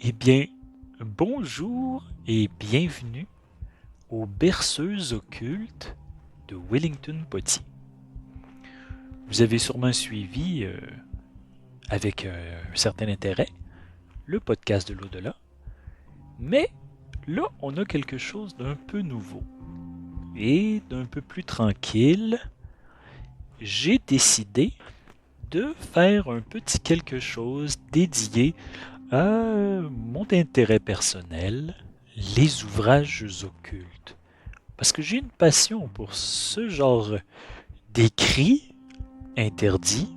Eh bien, bonjour et bienvenue aux berceuses occultes de Wellington Pottier. Vous avez sûrement suivi avec un certain intérêt le podcast de l'au-delà, mais là, on a quelque chose d'un peu nouveau et d'un peu plus tranquille. J'ai décidé de faire un petit quelque chose dédié à mon intérêt personnel, les ouvrages occultes. Parce que j'ai une passion pour ce genre d'écrits interdits.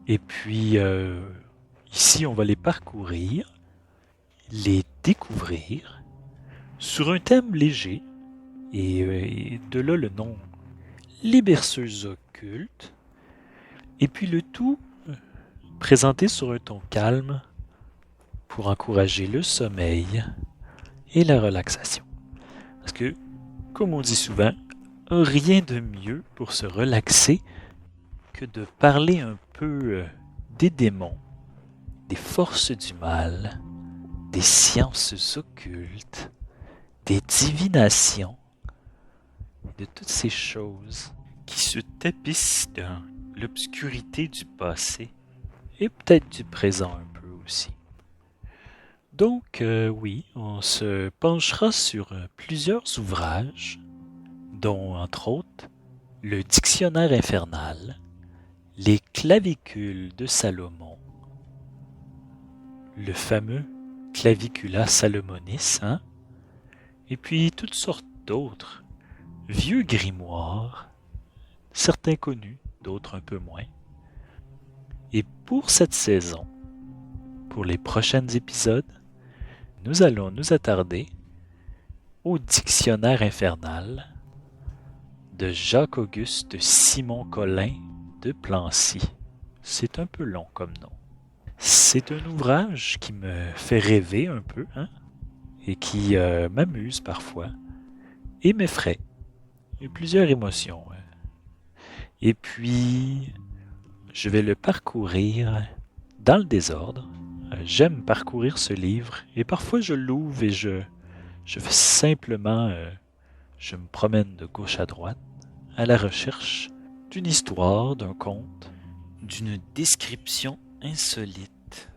Et puis, ici, on va les parcourir, les découvrir, sur un thème léger. Et de là le nom, les berceuses occultes. Et puis le tout présenté sur un ton calme pour encourager le sommeil et la relaxation. Parce que, comme on dit souvent, rien de mieux pour se relaxer que de parler un peu des démons, des forces du mal, des sciences occultes, des divinations, de toutes ces choses qui se tapissent dans l'obscurité du passé et peut-être du présent un peu aussi. Donc oui, on se penchera sur plusieurs ouvrages, dont entre autres le Dictionnaire infernal, les clavicules de Salomon, le fameux Clavicula Salomonis, hein? Et puis toutes sortes d'autres, vieux grimoires, certains connus, d'autres un peu moins. Et pour cette saison, pour les prochains épisodes, nous allons nous attarder au Dictionnaire infernal de Jacques-Auguste Simon Collin de Plancy. C'est un peu long comme nom. C'est un ouvrage qui me fait rêver un peu, hein, et qui m'amuse parfois, et m'effraie. Il y a plusieurs émotions. Et puis, je vais le parcourir dans le désordre. J'aime parcourir ce livre, et parfois je l'ouvre et je fais simplement, je me promène de gauche à droite, à la recherche d'une histoire, d'un conte, d'une description insolite.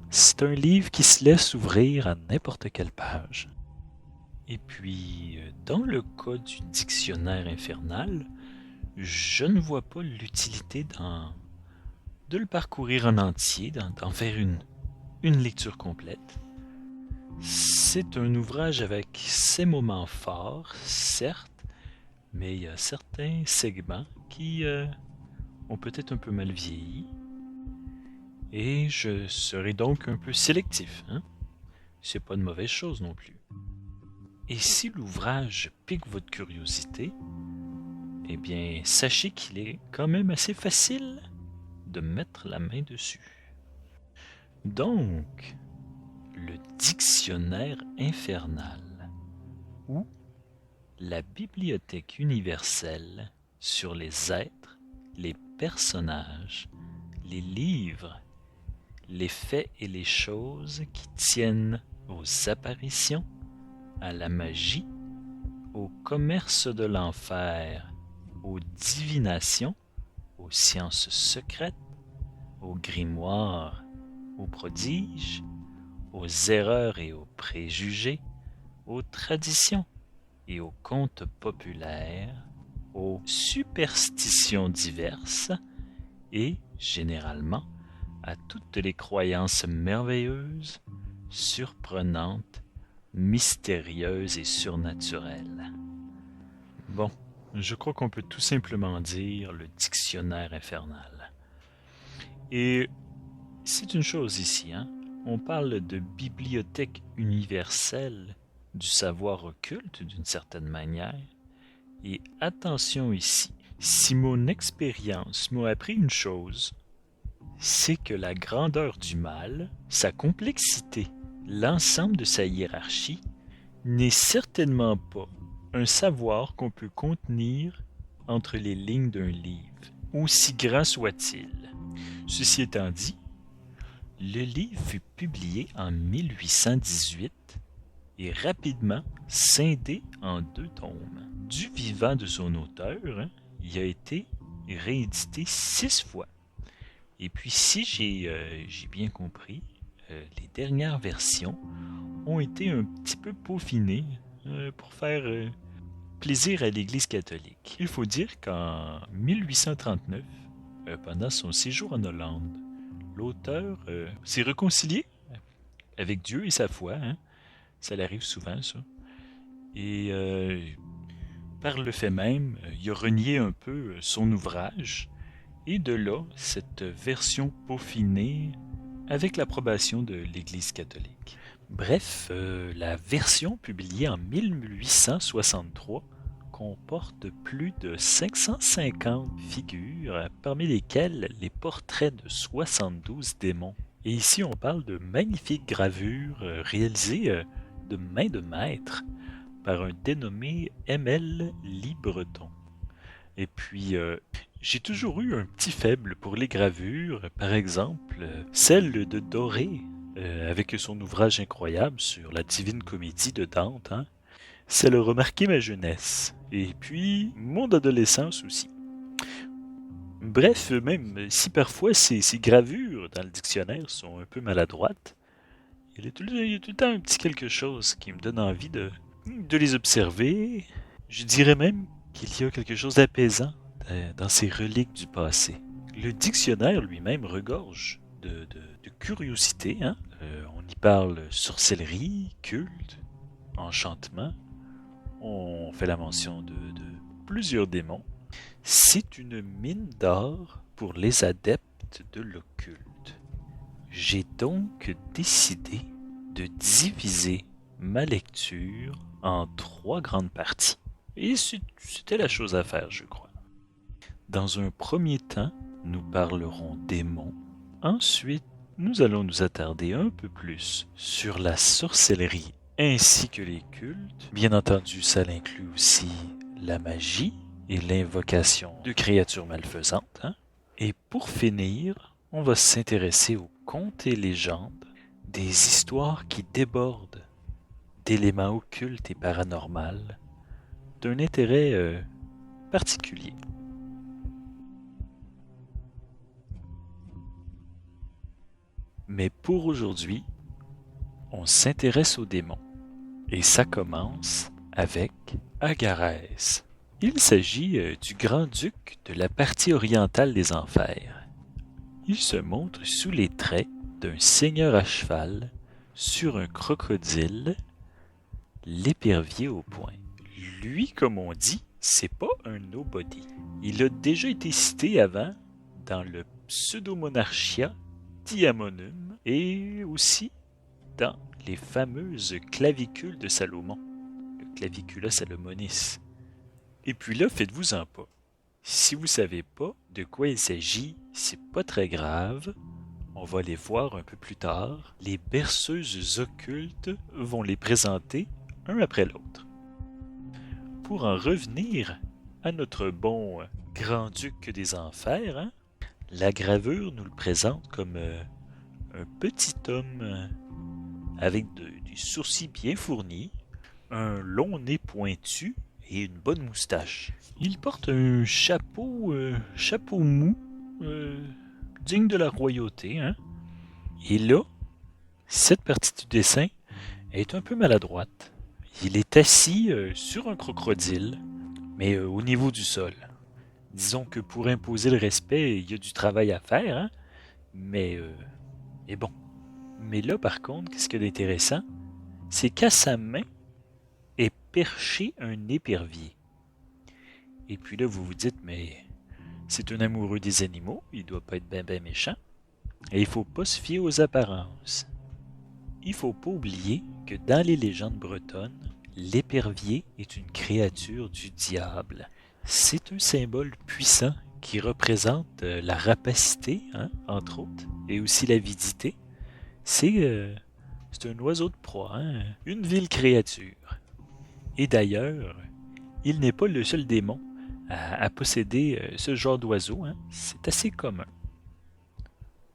C'est un livre qui se laisse ouvrir à n'importe quelle page. Et puis, dans le cas du dictionnaire infernal, je ne vois pas l'utilité de le parcourir en entier, d'en faire une lecture complète. C'est un ouvrage avec ses moments forts, certes, mais il y a certains segments qui ont peut-être un peu mal vieilli. Et je serai donc un peu sélectif, hein? C'est pas de mauvaise chose non plus. Et si l'ouvrage pique votre curiosité, eh bien, sachez qu'il est quand même assez facile de mettre la main dessus. Donc, le dictionnaire infernal ou la bibliothèque universelle sur les êtres, les personnages, les livres, les faits et les choses qui tiennent aux apparitions, à la magie, au commerce de l'enfer, aux divinations, aux sciences secrètes, aux grimoires, aux prodiges, aux erreurs et aux préjugés, aux traditions et aux contes populaires, aux superstitions diverses et, généralement, à toutes les croyances merveilleuses, surprenantes, mystérieuses et surnaturelles. Bon, je crois qu'on peut tout simplement dire le dictionnaire infernal. Et c'est une chose ici, hein? On parle de bibliothèque universelle du savoir occulte d'une certaine manière. Et attention ici, si mon expérience m'a appris une chose, c'est que la grandeur du mal, sa complexité, l'ensemble de sa hiérarchie, n'est certainement pas un savoir qu'on peut contenir entre les lignes d'un livre, aussi grand soit-il. Ceci étant dit, Le livre fut publié en 1818 et rapidement scindé en 2 tomes. Du vivant de son auteur, il a été réédité 6 fois. Et puis si j'ai bien compris, les dernières versions ont été un petit peu peaufinées pour faire plaisir à l'Église catholique. Il faut dire qu'en 1839, pendant son séjour en Hollande, l'auteur s'est réconcilié avec Dieu et sa foi. Ça l'arrive souvent, ça. Et par le fait même, il a renié un peu son ouvrage. Et de là, cette version peaufinée avec l'approbation de l'Église catholique. Bref, la version publiée en 1863 comporte plus de 550 figures, parmi lesquelles les portraits de 72 démons. Et ici, on parle de magnifiques gravures réalisées de main de maître par un dénommé M.L. Libreton. Et puis, j'ai toujours eu un petit faible pour les gravures, par exemple celle de Doré, avec son ouvrage incroyable sur la Divine Comédie de Dante. Ça a remarqué ma jeunesse, et puis mon adolescence aussi. Bref, même si parfois ces gravures dans le dictionnaire sont un peu maladroites, il y a tout le temps un petit quelque chose qui me donne envie de les observer. Je dirais même qu'il y a quelque chose d'apaisant dans ces reliques du passé. Le dictionnaire lui-même regorge de curiosité. On y parle sorcellerie, culte, enchantement. On fait la mention de plusieurs démons. C'est une mine d'or pour les adeptes de l'occulte. J'ai donc décidé de diviser ma lecture en 3 grandes parties. Et c'était la chose à faire, je crois. Dans un premier temps, nous parlerons démons. Ensuite, nous allons nous attarder un peu plus sur la sorcellerie ainsi que les cultes. Bien entendu, ça inclut aussi la magie et l'invocation de créatures malfaisantes. Et pour finir, on va s'intéresser aux contes et légendes, des histoires qui débordent d'éléments occultes et paranormaux, d'un intérêt particulier. Mais pour aujourd'hui, on s'intéresse aux démons. Et ça commence avec Agarès. Il s'agit du grand-duc de la partie orientale des enfers. Il se montre sous les traits d'un seigneur à cheval sur un crocodile, l'épervier au poing. Lui, comme on dit, c'est pas un nobody. Il a déjà été cité avant dans le Pseudo-Monarchia Diamonum et aussi dans les fameuses clavicules de Salomon, le Clavicula Salomonis. Et puis là, faites-vous-en pas. Si vous savez pas de quoi il s'agit, c'est pas très grave. On va les voir un peu plus tard. Les berceuses occultes vont les présenter un après l'autre. Pour en revenir à notre bon grand-duc des enfers, la gravure nous le présente comme un petit homme avec des sourcils bien fournis, un long nez pointu et une bonne moustache. Il porte un chapeau mou, digne de la royauté. Et là, cette partie du dessin est un peu maladroite. Il est assis sur un crocodile, mais au niveau du sol. Disons que pour imposer le respect, il y a du travail à faire, mais bon. Mais là, par contre, qu'est-ce qu'il y a d'intéressant? C'est qu'à sa main est perché un épervier. Et puis là, vous vous dites, mais c'est un amoureux des animaux, il doit pas être ben méchant. Et il faut pas se fier aux apparences. Il faut pas oublier que dans les légendes bretonnes, l'épervier est une créature du diable. C'est un symbole puissant qui représente la rapacité, entre autres, et aussi l'avidité. C'est un oiseau de proie, une vile créature. Et d'ailleurs, il n'est pas le seul démon à posséder ce genre d'oiseau. C'est assez commun.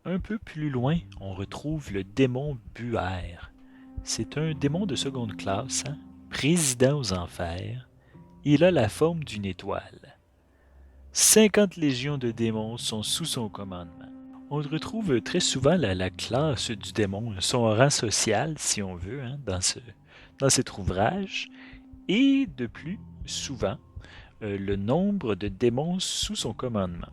un peu plus loin, on retrouve le démon Buer. C'est un démon de seconde classe, hein, président aux enfers. Il a la forme d'une étoile. 50 légions de démons sont sous son commandement. On retrouve très souvent la classe du démon, son rang social, si on veut, hein, dans cet ouvrage, et de plus souvent, le nombre de démons sous son commandement.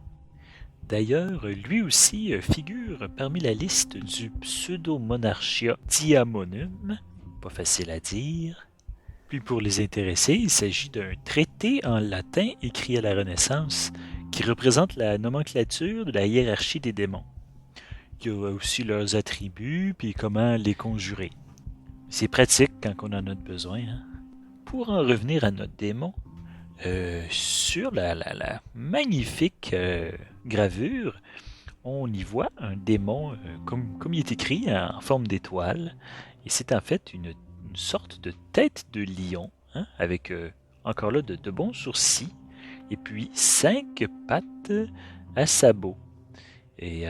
D'ailleurs, lui aussi figure parmi la liste du Pseudo-Monarchia Diamonum, pas facile à dire. Puis pour les intéressés, il s'agit d'un traité en latin écrit à la Renaissance qui représente la nomenclature de la hiérarchie des démons. Il y a aussi leurs attributs, puis comment les conjurer. C'est pratique quand on en a besoin. Hein? Pour en revenir à notre démon, sur la magnifique gravure, on y voit un démon, comme il est écrit, en forme d'étoile. Et c'est en fait une sorte de tête de lion, hein, avec encore là de bons sourcils, et puis 5 pattes à sabots. Et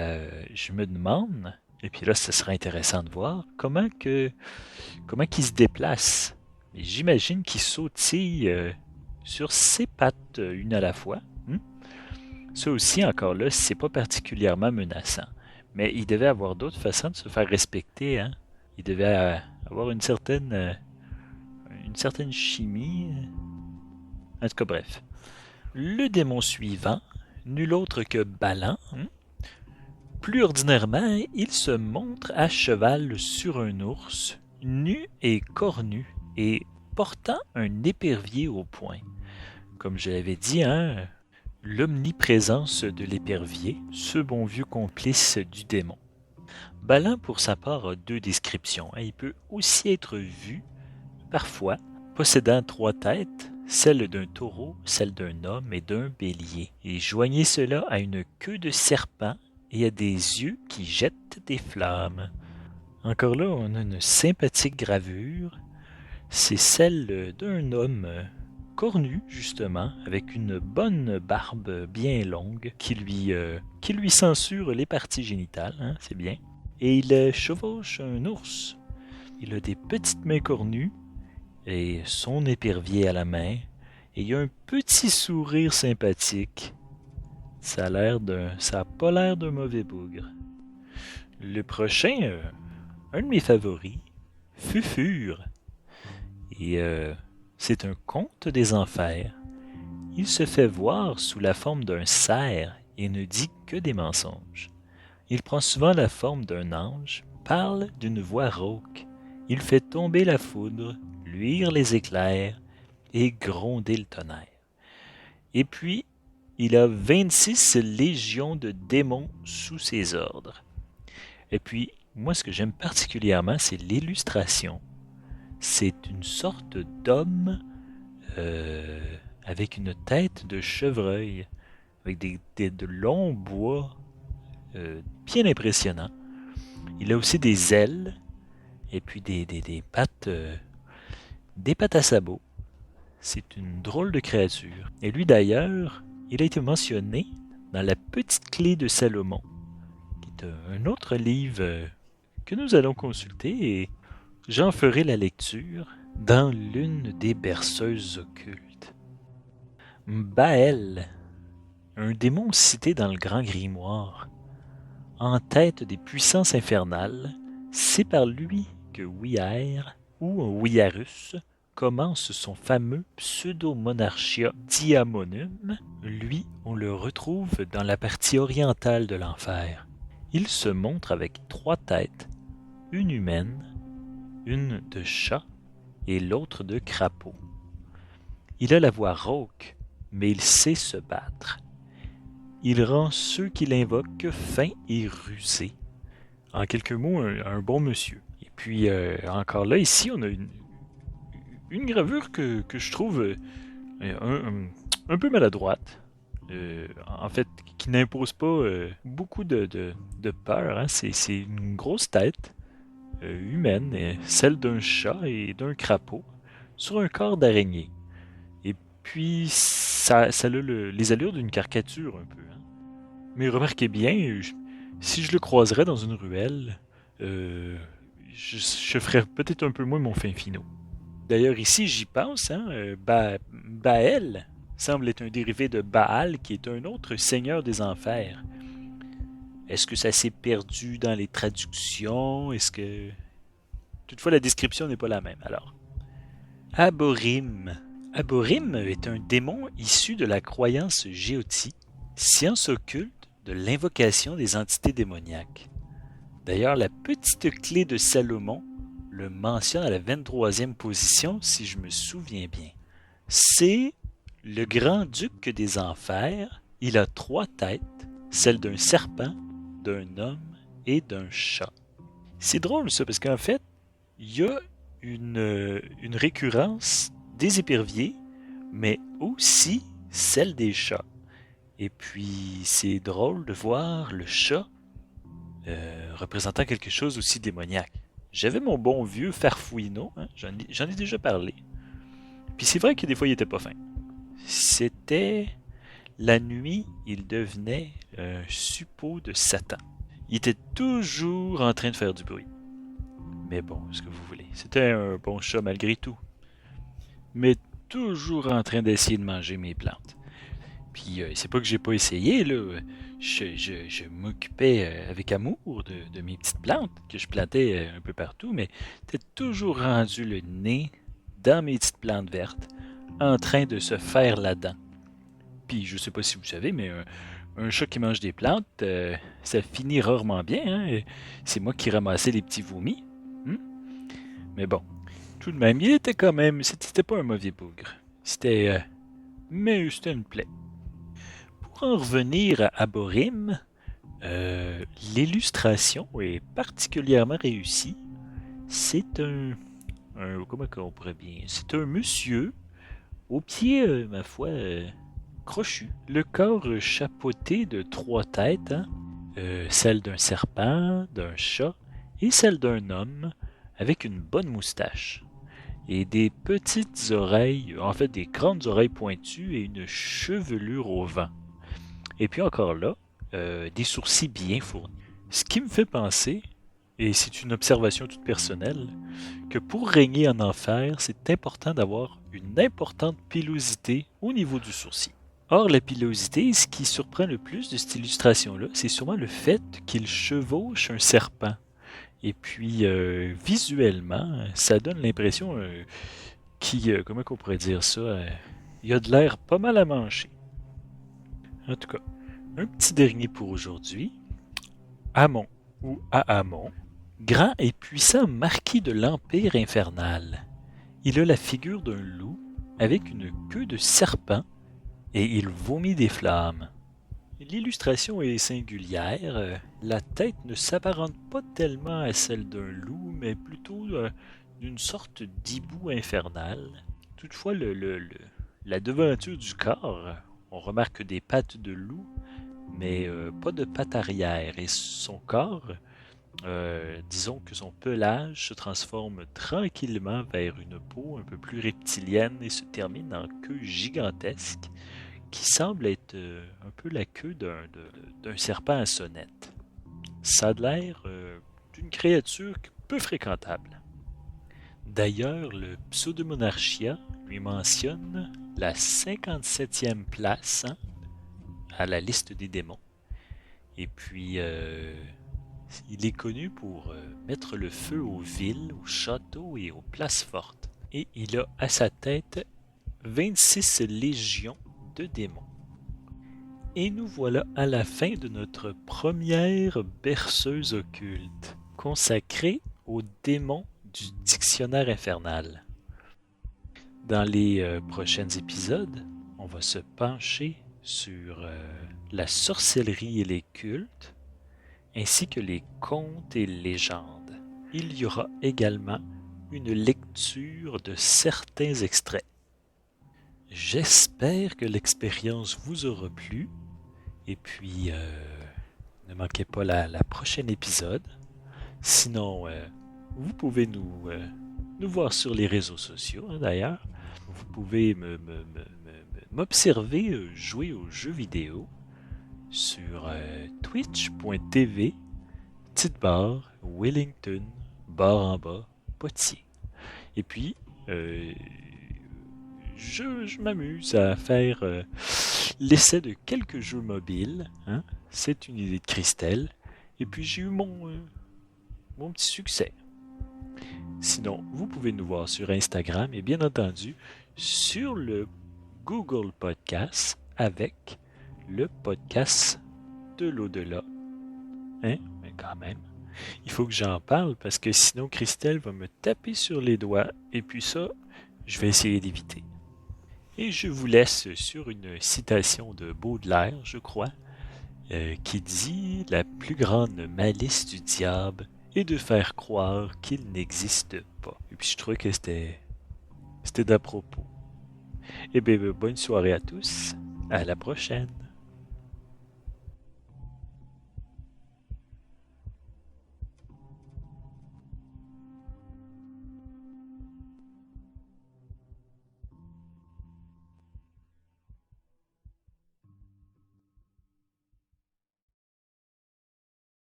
je me demande, et puis là, ce serait intéressant de voir, comment qu'il se déplace. Et j'imagine qu'il sautille sur ses pattes, une à la fois. Ça aussi, encore là, c'est pas particulièrement menaçant. Mais il devait avoir d'autres façons de se faire respecter. Hein? Il devait avoir une certaine chimie. En tout cas, bref. Le démon suivant, nul autre que Balan. Plus ordinairement, il se montre à cheval sur un ours, nu et cornu, et portant un épervier au poing. Comme je l'avais dit, hein, l'omniprésence de l'épervier, ce bon vieux complice du démon. Balan, pour sa part, a 2 descriptions. Il peut aussi être vu, parfois, possédant 3 têtes, celle d'un taureau, celle d'un homme et d'un bélier. Et joignez cela à une queue de serpent et à des yeux qui jettent des flammes. Encore là, on a une sympathique gravure. C'est celle d'un homme cornu, justement, avec une bonne barbe bien longue qui lui censure les parties génitales, hein, c'est bien. Et il chevauche un ours. Il a des petites mains cornues et son épervier à la main. Et il a un petit sourire sympathique. Ça a pas l'air d'un mauvais bougre. Le prochain, un de mes favoris, Fufure. Et c'est un conte des enfers. Il se fait voir sous la forme d'un cerf et ne dit que des mensonges. Il prend souvent la forme d'un ange, parle d'une voix rauque. Il fait tomber la foudre, luire les éclairs et gronder le tonnerre. Et puis, il a 26 légions de démons sous ses ordres. Et puis, moi, ce que j'aime particulièrement, c'est l'illustration. C'est une sorte d'homme avec une tête de chevreuil, avec de longs bois bien impressionnants. Il a aussi des ailes et puis des pattes à sabots. C'est une drôle de créature. Et lui d'ailleurs, il a été mentionné dans La Petite Clé de Salomon, qui est un autre livre que nous allons consulter et j'en ferai la lecture dans l'une des berceuses occultes. Baël, un démon cité dans le Grand Grimoire, en tête des puissances infernales, c'est par lui que Wier ou Wiarus commence son fameux Pseudo-Monarchia Diamonum. Lui, on le retrouve dans la partie orientale de l'enfer. Il se montre avec 3 têtes, une humaine, une de chat et l'autre de crapaud. Il a la voix rauque, mais il sait se battre. Il rend ceux qui l'invoquent fins et rusés. En quelques mots, un bon monsieur. Et puis, encore là, ici, on a une gravure que je trouve un peu maladroite. En fait, qui n'impose pas beaucoup de peur. Hein. C'est une grosse tête humaine, celle d'un chat et d'un crapaud, sur un corps d'araignée. Et puis, ça a les allures d'une caricature un peu. Hein. Mais remarquez bien, Si je le croiserais dans une ruelle, je ferais peut-être un peu moins mon fin finot. D'ailleurs, ici, j'y pense, hein, Baal semble être un dérivé de Baal, qui est un autre seigneur des enfers. Est-ce que ça s'est perdu dans les traductions? Est-ce que... Toutefois, la description n'est pas la même, alors. Aborim. Aborim est un démon issu de la croyance géotie, science occulte de l'invocation des entités démoniaques. D'ailleurs, la petite clé de Salomon le mentionne à la 23e position, si je me souviens bien. C'est le grand-duc des enfers. Il a 3 têtes, celle d'un serpent, d'un homme et d'un chat. C'est drôle ça, parce qu'en fait, il y a une récurrence des éperviers, mais aussi celle des chats. Et puis, c'est drôle de voir le chat représentant quelque chose aussi démoniaque. J'avais mon bon vieux Farfouino, hein, j'en ai déjà parlé. Puis c'est vrai que des fois, il était pas fin. C'était la nuit, il devenait un suppôt de Satan. Il était toujours en train de faire du bruit. Mais bon, ce que vous voulez. C'était un bon chat malgré tout. Mais toujours en train d'essayer de manger mes plantes. Puis c'est pas que j'ai pas essayé, là. Je m'occupais avec amour de mes petites plantes que je plantais un peu partout, mais t'es toujours rendu le nez dans mes petites plantes vertes, en train de se faire la dent. Puis je sais pas si vous savez, mais un chat qui mange des plantes, ça finit rarement bien. Hein? C'est moi qui ramassais les petits vomis. Hmm? Mais bon, tout de même, il était quand même... C'était pas un mauvais bougre. Mais c'était une plaie. Pour en revenir à Borim, l'illustration est particulièrement réussie. C'est comment on pourrait bien... C'est un monsieur au pied, ma foi, crochu. Le corps chapeauté de 3 têtes, hein? Celle d'un serpent, d'un chat et celle d'un homme avec une bonne moustache. Et des petites oreilles, en fait des grandes oreilles pointues et une chevelure au vent. Et puis encore là, des sourcils bien fournis. Ce qui me fait penser, et c'est une observation toute personnelle, que pour régner en enfer, c'est important d'avoir une importante pilosité au niveau du sourcil. Or, la pilosité, ce qui surprend le plus de cette illustration-là, c'est sûrement le fait qu'il chevauche un serpent. Et puis, visuellement, ça donne l'impression comment on pourrait dire ça, il a de l'air pas mal à manger. En tout cas, un petit dernier pour aujourd'hui. Amon, ou Ahamon, grand et puissant marquis de l'Empire infernal. Il a la figure d'un loup avec une queue de serpent et il vomit des flammes. L'illustration est singulière. La tête ne s'apparente pas tellement à celle d'un loup, mais plutôt d'une sorte d'hibou infernal. Toutefois, la devanture du corps, on remarque des pattes de loup, mais pas de pattes arrière. Et son corps, disons que son pelage se transforme tranquillement vers une peau un peu plus reptilienne et se termine en queue gigantesque qui semble être un peu la queue d'un serpent à sonnette. Ça a l'air d'une créature peu fréquentable. D'ailleurs, le Pseudemonarchia lui mentionne la 57e place, hein, à la liste des démons. Et puis, il est connu pour mettre le feu aux villes, aux châteaux et aux places fortes. Et il a à sa tête 26 légions de démons. Et nous voilà à la fin de notre première berceuse occulte, consacrée aux démons du dictionnaire infernal. Dans les prochains épisodes, on va se pencher sur la sorcellerie et les cultes, ainsi que les contes et légendes. Il y aura également une lecture de certains extraits. J'espère que l'expérience vous aura plu. Et puis, ne manquez pas la prochaine épisode. Sinon, vous pouvez nous voir sur les réseaux sociaux, hein, d'ailleurs. Vous pouvez m'observer jouer aux jeux vidéo sur twitch.tv, petite barre, Wellington, barre en bas, Potier. Et puis, je m'amuse à faire l'essai de quelques jeux mobiles. Hein? C'est une idée de Christelle. Et puis, j'ai eu mon petit succès. Sinon, vous pouvez nous voir sur Instagram et bien entendu sur le Google Podcast avec le podcast de l'au-delà. Hein? Mais quand même, il faut que j'en parle parce que sinon Christelle va me taper sur les doigts et puis ça, je vais essayer d'éviter. Et je vous laisse sur une citation de Baudelaire, je crois, qui dit « La plus grande malice du diable est de faire croire qu'il n'existe pas. » Et puis je trouvais que c'était d'à propos. Eh bien, bonne soirée à tous. À la prochaine.